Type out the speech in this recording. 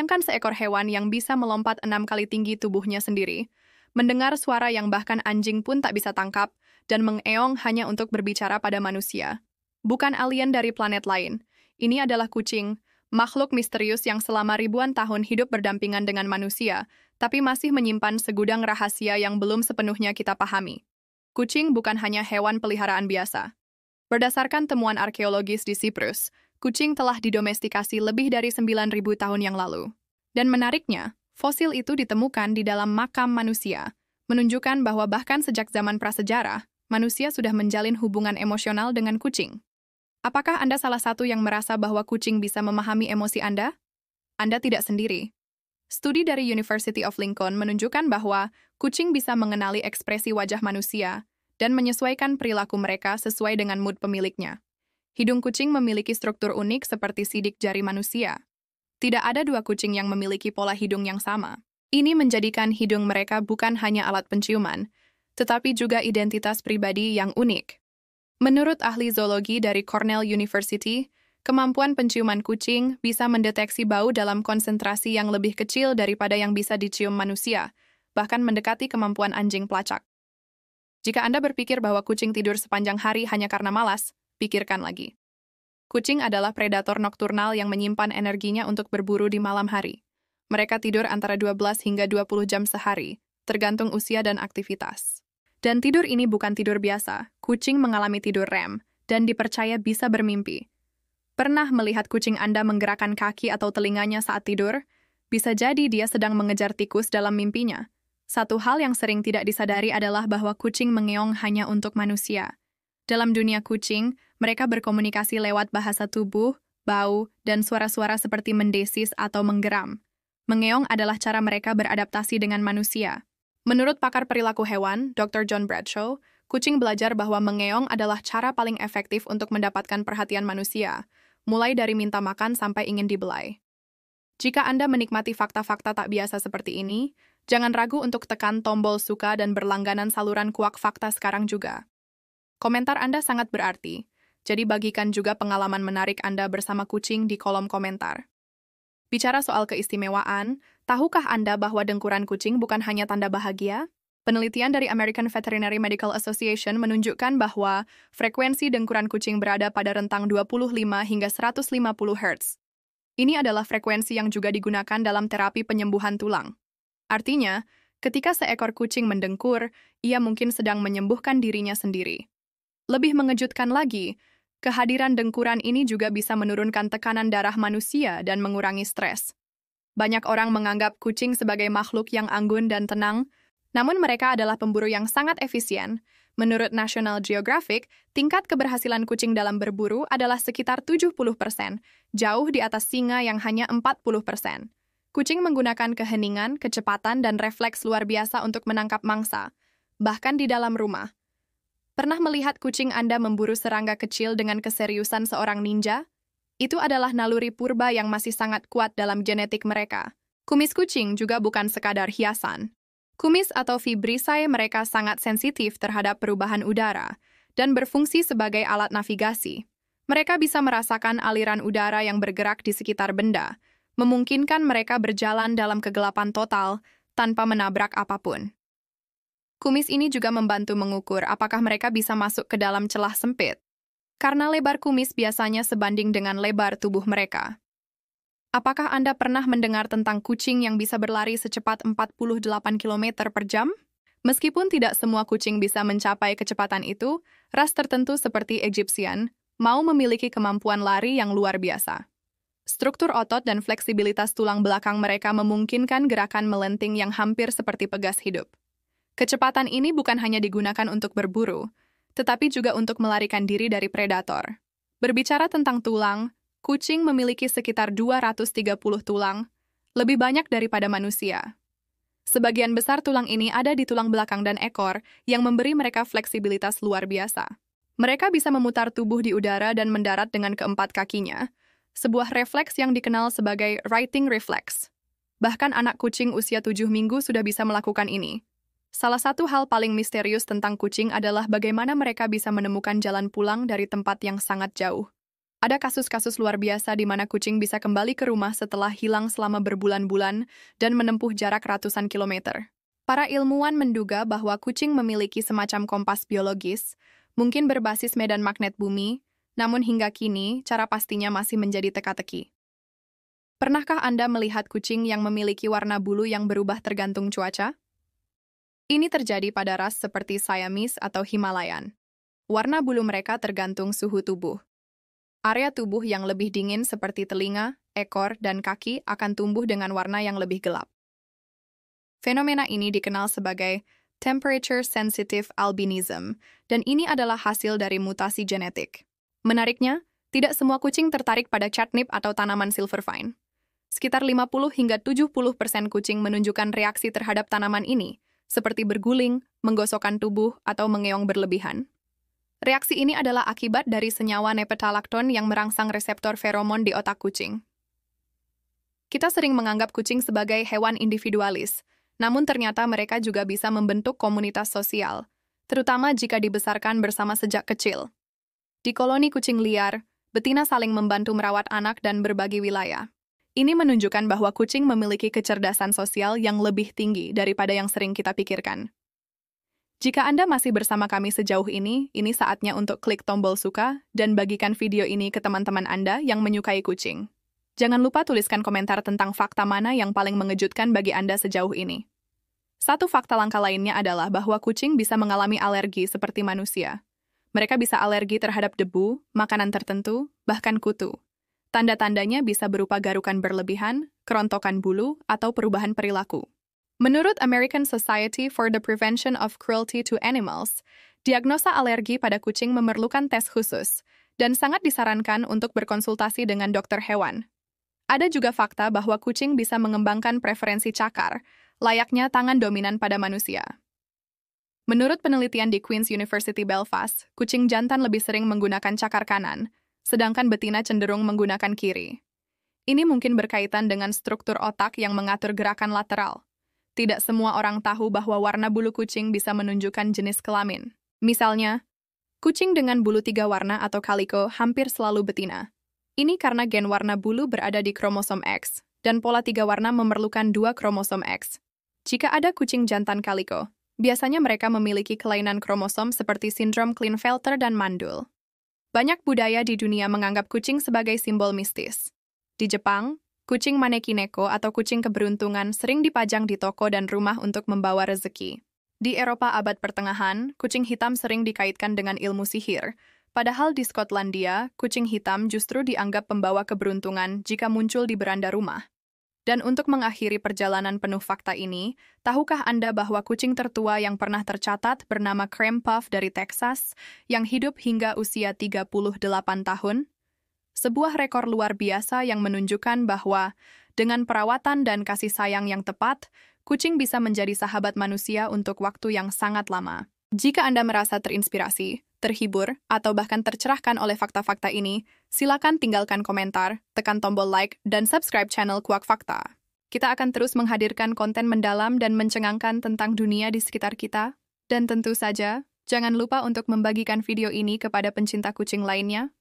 Bayangkan seekor hewan yang bisa melompat 6 kali tinggi tubuhnya sendiri, mendengar suara yang bahkan anjing pun tak bisa tangkap, dan mengeong hanya untuk berbicara pada manusia. Bukan alien dari planet lain. Ini adalah kucing, makhluk misterius yang selama ribuan tahun hidup berdampingan dengan manusia, tapi masih menyimpan segudang rahasia yang belum sepenuhnya kita pahami. Kucing bukan hanya hewan peliharaan biasa. Berdasarkan temuan arkeologis di Siprus, kucing telah didomestikasi lebih dari 9.000 tahun yang lalu. Dan menariknya, fosil itu ditemukan di dalam makam manusia, menunjukkan bahwa bahkan sejak zaman prasejarah, manusia sudah menjalin hubungan emosional dengan kucing. Apakah Anda salah satu yang merasa bahwa kucing bisa memahami emosi Anda? Anda tidak sendiri. Studi dari University of Lincoln menunjukkan bahwa kucing bisa mengenali ekspresi wajah manusia dan menyesuaikan perilaku mereka sesuai dengan mood pemiliknya. Hidung kucing memiliki struktur unik seperti sidik jari manusia. Tidak ada dua kucing yang memiliki pola hidung yang sama. Ini menjadikan hidung mereka bukan hanya alat penciuman, tetapi juga identitas pribadi yang unik. Menurut ahli zoologi dari Cornell University, kemampuan penciuman kucing bisa mendeteksi bau dalam konsentrasi yang lebih kecil daripada yang bisa dicium manusia, bahkan mendekati kemampuan anjing pelacak. Jika Anda berpikir bahwa kucing tidur sepanjang hari hanya karena malas, pikirkan lagi. Kucing adalah predator nokturnal yang menyimpan energinya untuk berburu di malam hari. Mereka tidur antara 12 hingga 20 jam sehari, tergantung usia dan aktivitas. Dan tidur ini bukan tidur biasa, kucing mengalami tidur REM, dan dipercaya bisa bermimpi. Pernah melihat kucing Anda menggerakkan kaki atau telinganya saat tidur? Bisa jadi dia sedang mengejar tikus dalam mimpinya. Satu hal yang sering tidak disadari adalah bahwa kucing mengeong hanya untuk manusia. Dalam dunia kucing, mereka berkomunikasi lewat bahasa tubuh, bau, dan suara-suara seperti mendesis atau menggeram. Mengeong adalah cara mereka beradaptasi dengan manusia. Menurut pakar perilaku hewan, Dr. John Bradshaw, kucing belajar bahwa mengeong adalah cara paling efektif untuk mendapatkan perhatian manusia, mulai dari minta makan sampai ingin dibelai. Jika Anda menikmati fakta-fakta tak biasa seperti ini, jangan ragu untuk tekan tombol suka dan berlangganan saluran Kuak Fakta sekarang juga. Komentar Anda sangat berarti, jadi bagikan juga pengalaman menarik Anda bersama kucing di kolom komentar. Bicara soal keistimewaan, tahukah Anda bahwa dengkuran kucing bukan hanya tanda bahagia? Penelitian dari American Veterinary Medical Association menunjukkan bahwa frekuensi dengkuran kucing berada pada rentang 25 hingga 150 Hz. Ini adalah frekuensi yang juga digunakan dalam terapi penyembuhan tulang. Artinya, ketika seekor kucing mendengkur, ia mungkin sedang menyembuhkan dirinya sendiri. Lebih mengejutkan lagi, kehadiran dengkuran ini juga bisa menurunkan tekanan darah manusia dan mengurangi stres. Banyak orang menganggap kucing sebagai makhluk yang anggun dan tenang, namun mereka adalah pemburu yang sangat efisien. Menurut National Geographic, tingkat keberhasilan kucing dalam berburu adalah sekitar 70%, jauh di atas singa yang hanya 40%. Kucing menggunakan keheningan, kecepatan, dan refleks luar biasa untuk menangkap mangsa, bahkan di dalam rumah. Pernah melihat kucing Anda memburu serangga kecil dengan keseriusan seorang ninja? Itu adalah naluri purba yang masih sangat kuat dalam genetik mereka. Kumis kucing juga bukan sekadar hiasan. Kumis atau vibrissae mereka sangat sensitif terhadap perubahan udara dan berfungsi sebagai alat navigasi. Mereka bisa merasakan aliran udara yang bergerak di sekitar benda, memungkinkan mereka berjalan dalam kegelapan total tanpa menabrak apapun. Kumis ini juga membantu mengukur apakah mereka bisa masuk ke dalam celah sempit, karena lebar kumis biasanya sebanding dengan lebar tubuh mereka. Apakah Anda pernah mendengar tentang kucing yang bisa berlari secepat 48 km per jam? Meskipun tidak semua kucing bisa mencapai kecepatan itu, ras tertentu seperti Egyptian mau memiliki kemampuan lari yang luar biasa. Struktur otot dan fleksibilitas tulang belakang mereka memungkinkan gerakan melenting yang hampir seperti pegas hidup. Kecepatan ini bukan hanya digunakan untuk berburu, tetapi juga untuk melarikan diri dari predator. Berbicara tentang tulang, kucing memiliki sekitar 230 tulang, lebih banyak daripada manusia. Sebagian besar tulang ini ada di tulang belakang dan ekor yang memberi mereka fleksibilitas luar biasa. Mereka bisa memutar tubuh di udara dan mendarat dengan keempat kakinya, sebuah refleks yang dikenal sebagai writing reflex. Bahkan anak kucing usia 7 minggu sudah bisa melakukan ini. Salah satu hal paling misterius tentang kucing adalah bagaimana mereka bisa menemukan jalan pulang dari tempat yang sangat jauh. Ada kasus-kasus luar biasa di mana kucing bisa kembali ke rumah setelah hilang selama berbulan-bulan dan menempuh jarak ratusan kilometer. Para ilmuwan menduga bahwa kucing memiliki semacam kompas biologis, mungkin berbasis medan magnet bumi, namun hingga kini cara pastinya masih menjadi teka-teki. Pernahkah Anda melihat kucing yang memiliki warna bulu yang berubah tergantung cuaca? Ini terjadi pada ras seperti Siamese atau Himalayan. Warna bulu mereka tergantung suhu tubuh. Area tubuh yang lebih dingin seperti telinga, ekor, dan kaki akan tumbuh dengan warna yang lebih gelap. Fenomena ini dikenal sebagai temperature-sensitive albinism, dan ini adalah hasil dari mutasi genetik. Menariknya, tidak semua kucing tertarik pada catnip atau tanaman silvervine. Sekitar 50 hingga 70% kucing menunjukkan reaksi terhadap tanaman ini, seperti berguling, menggosokkan tubuh, atau mengeong berlebihan. Reaksi ini adalah akibat dari senyawa nepetalakton yang merangsang reseptor feromon di otak kucing. Kita sering menganggap kucing sebagai hewan individualis, namun ternyata mereka juga bisa membentuk komunitas sosial, terutama jika dibesarkan bersama sejak kecil. Di koloni kucing liar, betina saling membantu merawat anak dan berbagi wilayah. Ini menunjukkan bahwa kucing memiliki kecerdasan sosial yang lebih tinggi daripada yang sering kita pikirkan. Jika Anda masih bersama kami sejauh ini saatnya untuk klik tombol suka dan bagikan video ini ke teman-teman Anda yang menyukai kucing. Jangan lupa tuliskan komentar tentang fakta mana yang paling mengejutkan bagi Anda sejauh ini. Satu fakta langka lainnya adalah bahwa kucing bisa mengalami alergi seperti manusia. Mereka bisa alergi terhadap debu, makanan tertentu, bahkan kutu. Tanda-tandanya bisa berupa garukan berlebihan, kerontokan bulu, atau perubahan perilaku. Menurut American Society for the Prevention of Cruelty to Animals, diagnosa alergi pada kucing memerlukan tes khusus dan sangat disarankan untuk berkonsultasi dengan dokter hewan. Ada juga fakta bahwa kucing bisa mengembangkan preferensi cakar, layaknya tangan dominan pada manusia. Menurut penelitian di Queen's University Belfast, kucing jantan lebih sering menggunakan cakar kanan, sedangkan betina cenderung menggunakan kiri. Ini mungkin berkaitan dengan struktur otak yang mengatur gerakan lateral. Tidak semua orang tahu bahwa warna bulu kucing bisa menunjukkan jenis kelamin. Misalnya, kucing dengan bulu 3 warna atau calico hampir selalu betina. Ini karena gen warna bulu berada di kromosom X, dan pola 3 warna memerlukan 2 kromosom X. Jika ada kucing jantan calico, biasanya mereka memiliki kelainan kromosom seperti sindrom Klinefelter dan mandul. Banyak budaya di dunia menganggap kucing sebagai simbol mistis. Di Jepang, kucing manekineko atau kucing keberuntungan sering dipajang di toko dan rumah untuk membawa rezeki. Di Eropa abad pertengahan, kucing hitam sering dikaitkan dengan ilmu sihir, padahal di Skotlandia, kucing hitam justru dianggap pembawa keberuntungan jika muncul di beranda rumah. Dan untuk mengakhiri perjalanan penuh fakta ini, tahukah Anda bahwa kucing tertua yang pernah tercatat bernama Cream Puff dari Texas, yang hidup hingga usia 38 tahun? Sebuah rekor luar biasa yang menunjukkan bahwa dengan perawatan dan kasih sayang yang tepat, kucing bisa menjadi sahabat manusia untuk waktu yang sangat lama. Jika Anda merasa terinspirasi, terhibur, atau bahkan tercerahkan oleh fakta-fakta ini, silakan tinggalkan komentar, tekan tombol like, dan subscribe channel Kuak Fakta. Kita akan terus menghadirkan konten mendalam dan mencengangkan tentang dunia di sekitar kita. Dan tentu saja, jangan lupa untuk membagikan video ini kepada pencinta kucing lainnya.